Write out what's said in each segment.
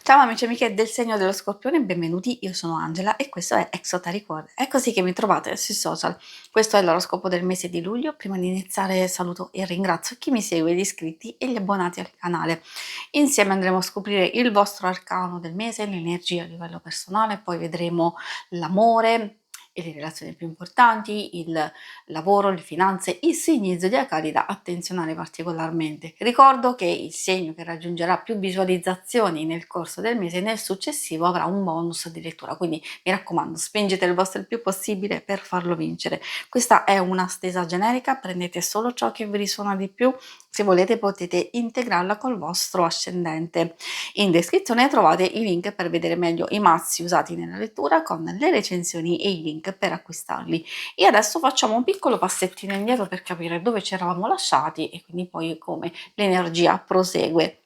Ciao amici e amiche del segno dello Scorpione, benvenuti, io sono Angela e questo è Exotaric World. È così che mi trovate sui social. Questo è l'oroscopo del mese di luglio. Prima di iniziare saluto e ringrazio chi mi segue, gli iscritti e gli abbonati al canale. Insieme andremo a scoprire il vostro arcano del mese, l'energia a livello personale, poi vedremo l'amore e le relazioni più importanti, il lavoro, le finanze, i segni zodiacali da attenzionare particolarmente. Ricordo che il segno che raggiungerà più visualizzazioni nel corso del mese nel successivo avrà un bonus di lettura, quindi mi raccomando, spingete il vostro il più possibile per farlo vincere. Questa è una stesa generica, prendete solo ciò che vi risuona di più, se volete potete integrarla col vostro ascendente. In descrizione trovate i link per vedere meglio i mazzi usati nella lettura con le recensioni e i link per acquistarli. E adesso facciamo un piccolo passettino indietro per capire dove ci eravamo lasciati e quindi poi come l'energia prosegue.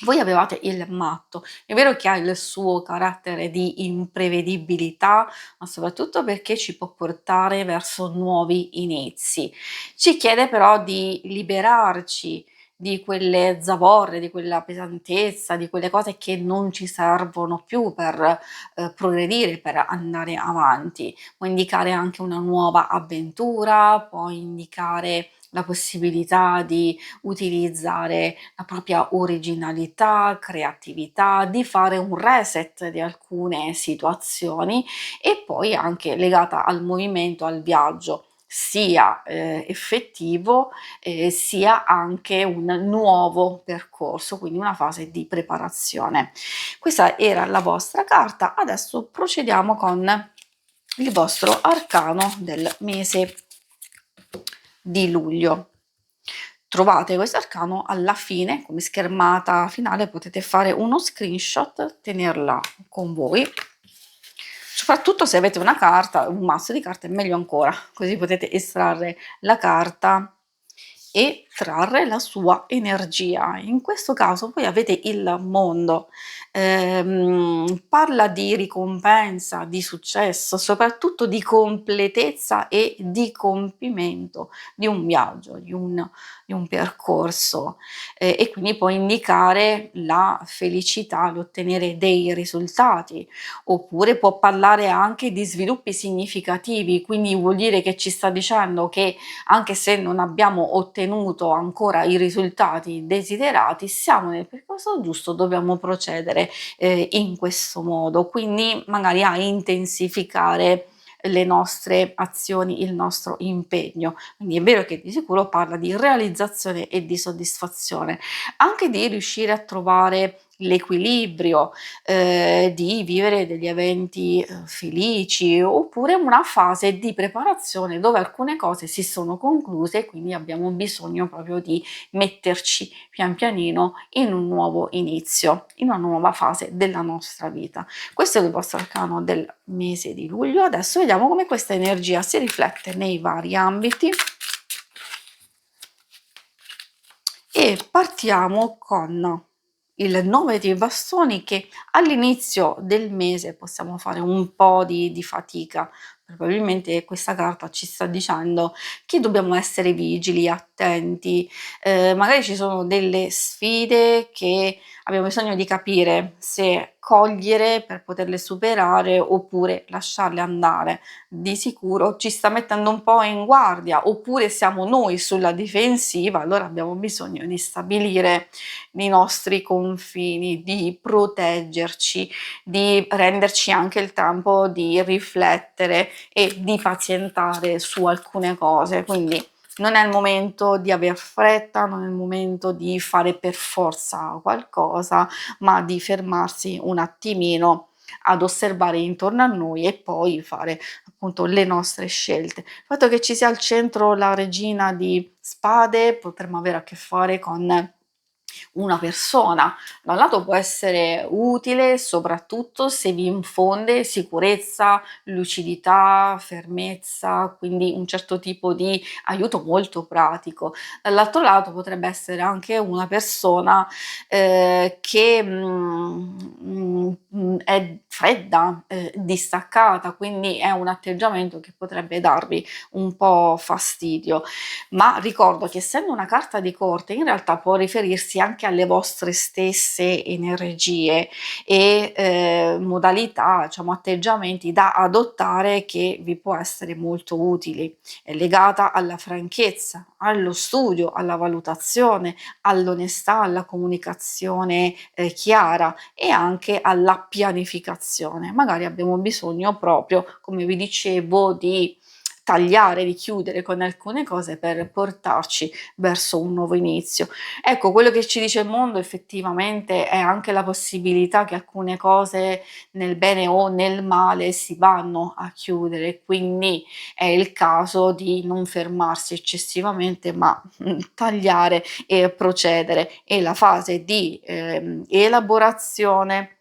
Voi avevate il matto, è vero che ha il suo carattere di imprevedibilità, ma soprattutto perché ci può portare verso nuovi inizi. Ci chiede però di liberarci di quelle zavorre, di quella pesantezza, di quelle cose che non ci servono più per progredire, per andare avanti. Può indicare anche una nuova avventura, può indicare la possibilità di utilizzare la propria originalità, creatività, di fare un reset di alcune situazioni e poi anche legata al movimento, al viaggio sia effettivo sia anche un nuovo percorso, quindi una fase di preparazione. Questa era la vostra carta, adesso procediamo con il vostro arcano del mese di luglio. Trovate questo arcano alla fine, come schermata finale, potete fare uno screenshot, tenerla con voi, soprattutto se avete una carta, un mazzo di carte è meglio ancora, così potete estrarre la carta e trarre la sua energia. In questo caso voi avete il mondo, parla di ricompensa, di successo, soprattutto di completezza e di compimento di un viaggio, di un percorso e quindi può indicare la felicità, l'ottenere dei risultati, oppure può parlare anche di sviluppi significativi, quindi vuol dire che ci sta dicendo che anche se non abbiamo ottenuto ancora i risultati desiderati, siamo nel percorso giusto, dobbiamo procedere in questo modo, quindi magari a intensificare le nostre azioni, il nostro impegno. Quindi è vero che di sicuro parla di realizzazione e di soddisfazione, anche di riuscire a trovare l'equilibrio, di vivere degli eventi felici, oppure una fase di preparazione dove alcune cose si sono concluse e quindi abbiamo bisogno proprio di metterci pian pianino in un nuovo inizio, in una nuova fase della nostra vita. Questo è il vostro arcano del mese di luglio. Adesso vediamo come questa energia si riflette nei vari ambiti e partiamo con il 9 di bastoni, che all'inizio del mese possiamo fare un po' di fatica. Probabilmente questa carta ci sta dicendo che dobbiamo essere vigili, attenti, magari ci sono delle sfide che abbiamo bisogno di capire se cogliere per poterle superare oppure lasciarle andare. Di sicuro ci sta mettendo un po' in guardia, oppure siamo noi sulla difensiva, allora abbiamo bisogno di stabilire i nostri confini, di proteggerci, di renderci anche il tempo di riflettere e di pazientare su alcune cose. Quindi non è il momento di aver fretta, non è il momento di fare per forza qualcosa, ma di fermarsi un attimino ad osservare intorno a noi e poi fare appunto le nostre scelte. Il fatto che ci sia al centro la regina di spade, potremmo avere a che fare con una persona. Da un lato può essere utile soprattutto se vi infonde sicurezza, lucidità, fermezza, quindi un certo tipo di aiuto molto pratico. Dall'altro lato potrebbe essere anche una persona che è fredda, distaccata, quindi è un atteggiamento che potrebbe darvi un po' fastidio. Ma ricordo che essendo una carta di corte in realtà può riferirsi anche anche alle vostre stesse energie e modalità, diciamo atteggiamenti da adottare che vi può essere molto utili. È legata alla franchezza, allo studio, alla valutazione, all'onestà, alla comunicazione chiara e anche alla pianificazione. Magari abbiamo bisogno proprio, come vi dicevo, di tagliare, di chiudere con alcune cose per portarci verso un nuovo inizio. Ecco, quello che ci dice il mondo effettivamente è anche la possibilità che alcune cose nel bene o nel male si vanno a chiudere, quindi è il caso di non fermarsi eccessivamente, ma tagliare e procedere. E la fase di elaborazione,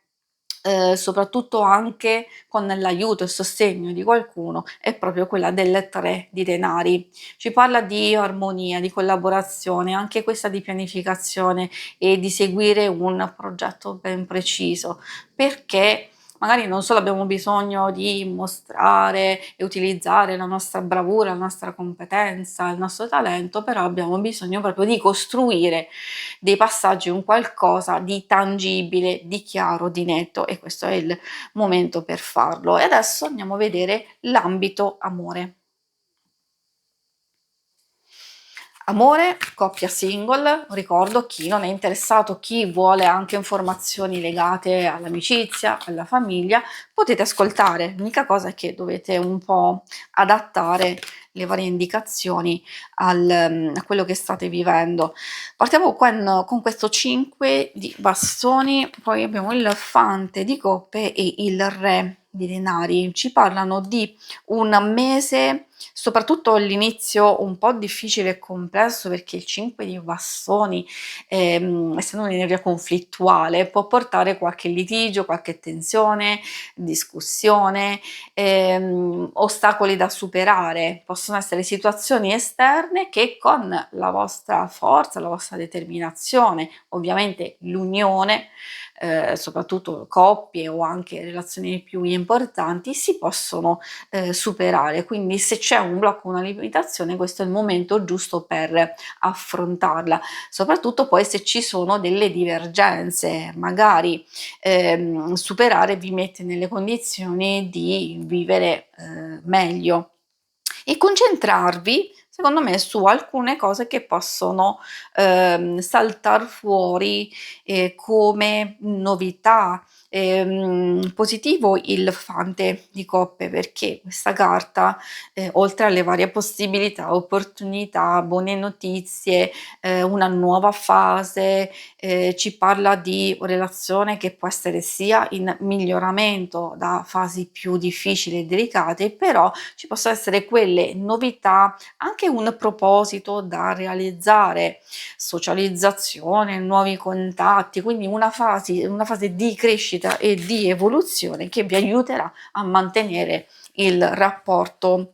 soprattutto anche con l'aiuto e il sostegno di qualcuno, è proprio quella del 3 di denari. Ci parla di armonia, di collaborazione, anche questa di pianificazione e di seguire un progetto ben preciso, perché magari non solo abbiamo bisogno di mostrare e utilizzare la nostra bravura, la nostra competenza, il nostro talento, però abbiamo bisogno proprio di costruire dei passaggi, un qualcosa di tangibile, di chiaro, di netto, e questo è il momento per farlo. E adesso andiamo a vedere l'ambito amore. Amore, coppia single, ricordo chi non è interessato, chi vuole anche informazioni legate all'amicizia, alla famiglia, potete ascoltare. L'unica cosa è che dovete un po' adattare le varie indicazioni a quello che state vivendo. Partiamo con questo 5 di bastoni, poi abbiamo il fante di coppe e il re di denari. Ci parlano di un mese, soprattutto all'inizio, un po' difficile e complesso, perché il 5 di bastoni, essendo un'energia conflittuale, può portare qualche litigio, qualche tensione, discussione, ostacoli da superare. Possono essere situazioni esterne che con la vostra forza, la vostra determinazione, ovviamente l'unione, soprattutto coppie o anche relazioni più importanti, si possono superare. Quindi se c'è un blocco, una limitazione, questo è il momento giusto per affrontarla, soprattutto poi se ci sono delle divergenze, magari superare vi mette nelle condizioni di vivere meglio e concentrarvi, secondo me, su alcune cose che possono saltar fuori come novità. Positivo il fante di coppe, perché questa carta, oltre alle varie possibilità, opportunità, buone notizie, una nuova fase, ci parla di relazione che può essere sia in miglioramento da fasi più difficili e delicate, però ci possono essere quelle novità, anche un proposito da realizzare, socializzazione, nuovi contatti, quindi una fase di crescita e di evoluzione che vi aiuterà a mantenere il rapporto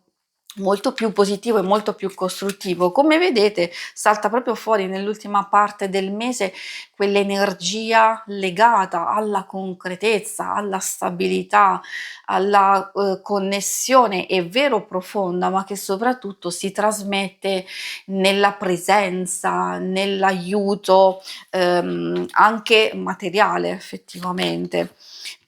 molto più positivo e molto più costruttivo. Come vedete, salta proprio fuori nell'ultima parte del mese quell'energia legata alla concretezza, alla stabilità, alla connessione, è vero profonda, ma che soprattutto si trasmette nella presenza, nell'aiuto anche materiale effettivamente.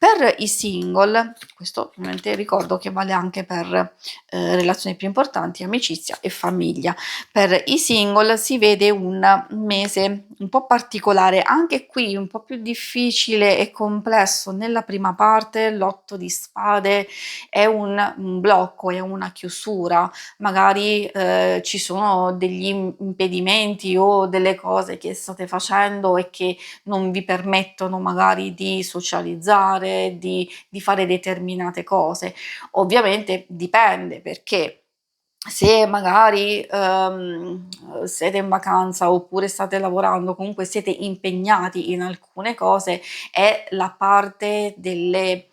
Per i single, questo ovviamente ricordo che vale anche per relazioni più importanti, amicizia e famiglia. Per i single si vede un mese un po' particolare, anche qui un po' più difficile e complesso. Nella prima parte l'8 di spade è un blocco, è una chiusura, magari ci sono degli impedimenti o delle cose che state facendo e che non vi permettono magari di socializzare, di fare determinate cose. Ovviamente dipende, perché se magari siete in vacanza oppure state lavorando, comunque siete impegnati in alcune cose, è la parte delle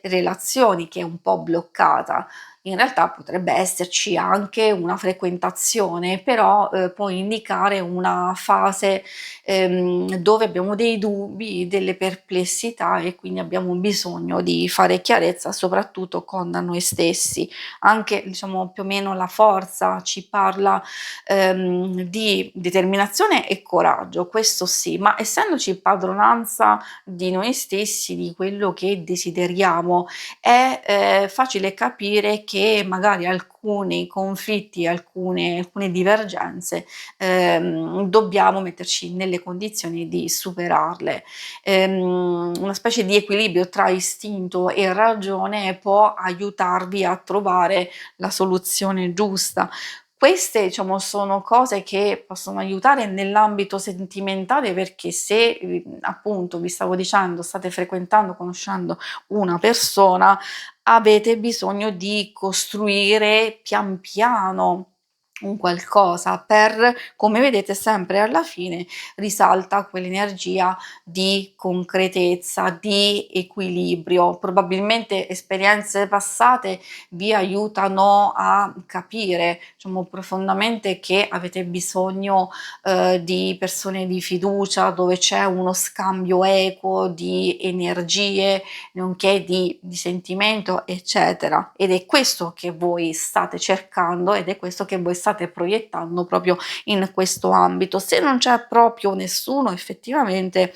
relazioni che è un po' bloccata. in realtà potrebbe esserci anche una frequentazione, però può indicare una fase dove abbiamo dei dubbi, delle perplessità e quindi abbiamo bisogno di fare chiarezza soprattutto con noi stessi. Anche diciamo più o meno la forza ci parla di determinazione e coraggio, questo sì, ma essendoci padronanza di noi stessi, di quello che desideriamo, è facile capire che magari alcuni conflitti, alcune divergenze dobbiamo metterci nelle condizioni di superarle. Una specie di equilibrio tra istinto e ragione può aiutarvi a trovare la soluzione giusta. Queste, diciamo, sono cose che possono aiutare nell'ambito sentimentale perché se, appunto, vi stavo dicendo, state frequentando, conoscendo una persona, avete bisogno di costruire pian piano un qualcosa per, come vedete sempre alla fine risalta quell'energia di concretezza, di equilibrio. Probabilmente esperienze passate vi aiutano a capire, diciamo, profondamente che avete bisogno di persone di fiducia, dove c'è uno scambio equo di energie, nonché di sentimento, eccetera. Ed è questo che voi state cercando ed è questo che voi state proiettando proprio in questo ambito. Se non c'è proprio nessuno, effettivamente,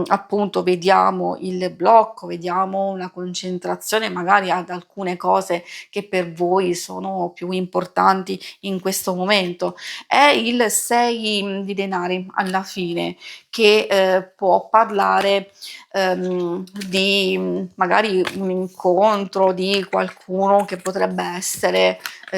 appunto, vediamo il blocco, vediamo una concentrazione magari ad alcune cose che per voi sono più importanti in questo momento. È il 6 di denari alla fine che può parlare di magari un incontro di qualcuno che potrebbe essere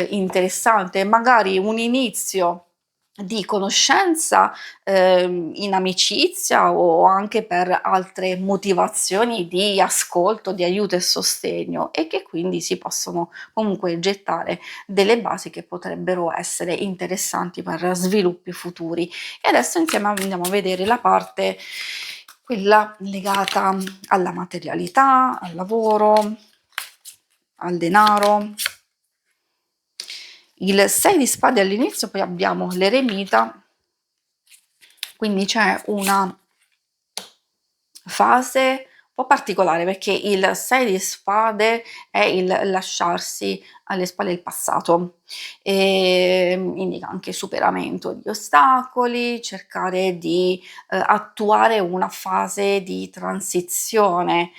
interessante, magari un inizio di conoscenza in amicizia o anche per altre motivazioni di ascolto, di aiuto e sostegno e che quindi si possono comunque gettare delle basi che potrebbero essere interessanti per sviluppi futuri. E adesso insieme andiamo a vedere la parte, quella legata alla materialità, al lavoro, al denaro. Il 6 di spade all'inizio, poi abbiamo l'eremita, quindi c'è una fase un po' particolare perché il 6 di spade è il lasciarsi alle spalle il passato, indica anche superamento di ostacoli, cercare di attuare una fase di transizione,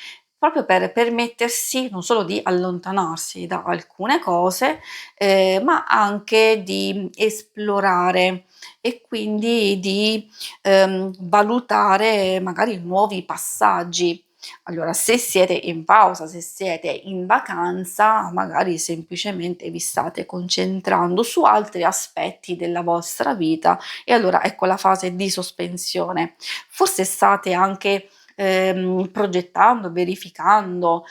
proprio per permettersi non solo di allontanarsi da alcune cose, ma anche di esplorare e quindi di valutare magari nuovi passaggi. Allora, se siete in pausa, se siete in vacanza, magari semplicemente vi state concentrando su altri aspetti della vostra vita e allora ecco la fase di sospensione. Forse state anche progettando, verificando,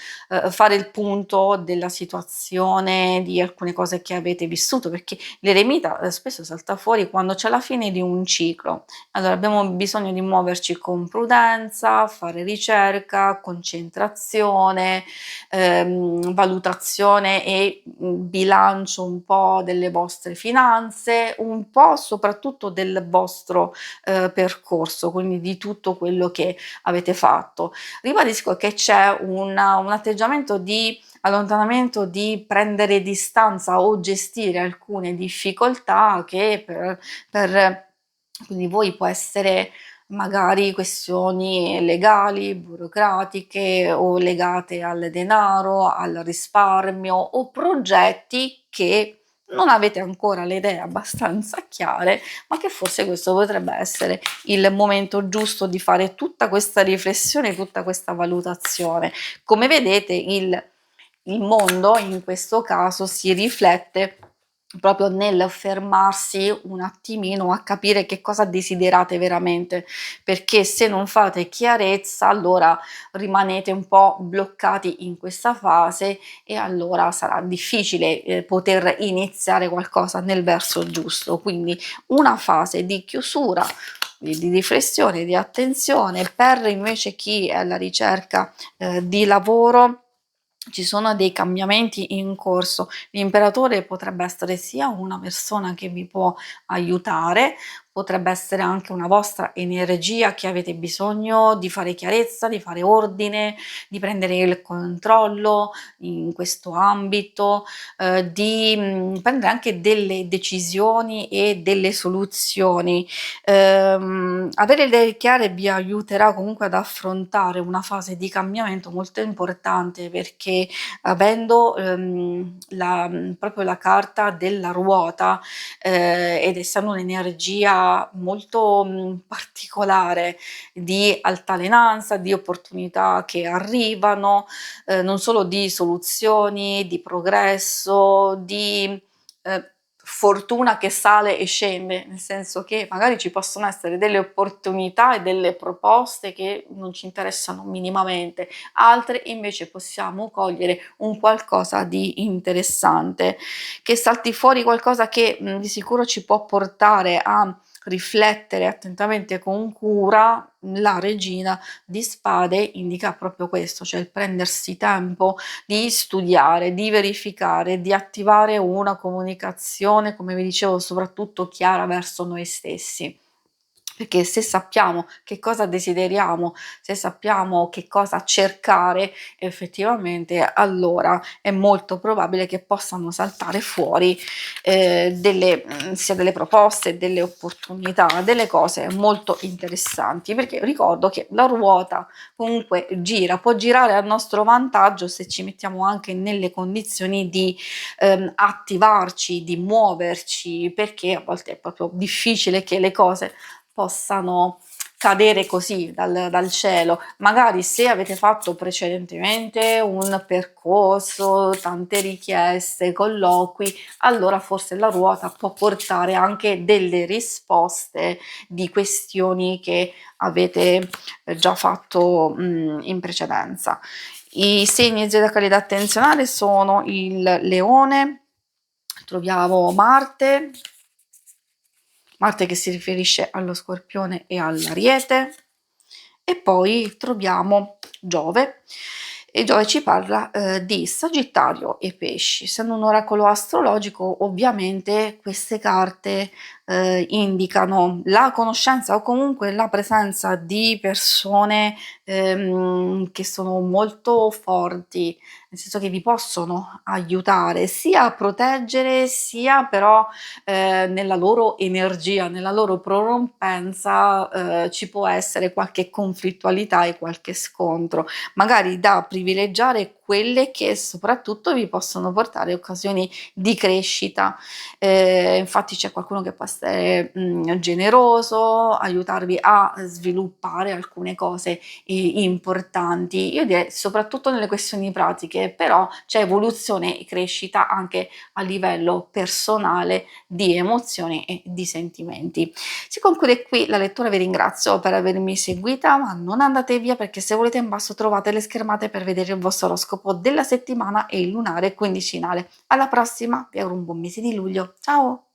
fare il punto della situazione, di alcune cose che avete vissuto, perché l'eremita spesso salta fuori quando c'è la fine di un ciclo. Allora abbiamo bisogno di muoverci con prudenza, fare ricerca, concentrazione, valutazione e bilancio un po' delle vostre finanze, un po' soprattutto del vostro percorso, quindi di tutto quello che avete fatto. Ribadisco che c'è un atteggiamento di allontanamento, di prendere distanza o gestire alcune difficoltà che per quindi voi può essere magari questioni legali, burocratiche o legate al denaro, al risparmio o progetti che non avete ancora le idee abbastanza chiare, ma che forse questo potrebbe essere il momento giusto di fare tutta questa riflessione, tutta questa valutazione. Come vedete, il mondo in questo caso si riflette proprio nel fermarsi un attimino a capire che cosa desiderate veramente, perché se non fate chiarezza allora rimanete un po' bloccati in questa fase e allora sarà difficile poter iniziare qualcosa nel verso giusto. Quindi una fase di chiusura, di riflessione, di attenzione per invece chi è alla ricerca di lavoro. ci sono dei cambiamenti in corso. L'imperatore potrebbe essere sia una persona che vi può aiutare, potrebbe essere anche una vostra energia che avete bisogno di fare chiarezza, di fare ordine, di prendere il controllo in questo ambito, di prendere anche delle decisioni e delle soluzioni. Avere le idee chiare vi aiuterà comunque ad affrontare una fase di cambiamento molto importante, perché avendo proprio la carta della ruota, ed essendo un'energia molto particolare di altalenanza, di opportunità che arrivano, non solo di soluzioni, di progresso, di fortuna che sale e scende, nel senso che magari ci possono essere delle opportunità e delle proposte che non ci interessano minimamente, altre invece possiamo cogliere un qualcosa di interessante, che salti fuori qualcosa che di sicuro ci può portare a riflettere attentamente con cura. La regina di spade indica proprio questo, cioè il prendersi tempo di studiare, di verificare, di attivare una comunicazione, come vi dicevo, soprattutto chiara verso noi stessi. Perché se sappiamo che cosa desideriamo, se sappiamo che cosa cercare, effettivamente allora è molto probabile che possano saltare fuori sia delle proposte, delle opportunità, delle cose molto interessanti. Perché ricordo che la ruota comunque gira, può girare a nostro vantaggio se ci mettiamo anche nelle condizioni di attivarci, di muoverci, perché a volte è proprio difficile che le cose possano cadere così dal cielo. Magari se avete fatto precedentemente un percorso, tante richieste, colloqui, allora forse la ruota può portare anche delle risposte di questioni che avete già fatto in precedenza. I segni zodiacali da attenzionare sono il leone, troviamo Marte che si riferisce allo Scorpione e all'Ariete, e poi troviamo Giove, e Giove ci parla di Sagittario e Pesci. Essendo un oracolo astrologico, ovviamente queste carte indicano la conoscenza o comunque la presenza di persone che sono molto forti, nel senso che vi possono aiutare sia a proteggere, sia però nella loro energia, nella loro prorompenza, ci può essere qualche conflittualità e qualche scontro, magari da privilegiare quelle che soprattutto vi possono portare occasioni di crescita. Infatti c'è qualcuno che può essere generoso, aiutarvi a sviluppare alcune cose importanti. Io direi soprattutto nelle questioni pratiche, però c'è evoluzione e crescita anche a livello personale di emozioni e di sentimenti. Si conclude qui la lettura, vi ringrazio per avermi seguita, ma non andate via, perché se volete in basso trovate le schermate per vedere il vostro oroscopo della settimana e il lunare quindicinale. Alla prossima, vi auguro un buon mese di luglio, ciao!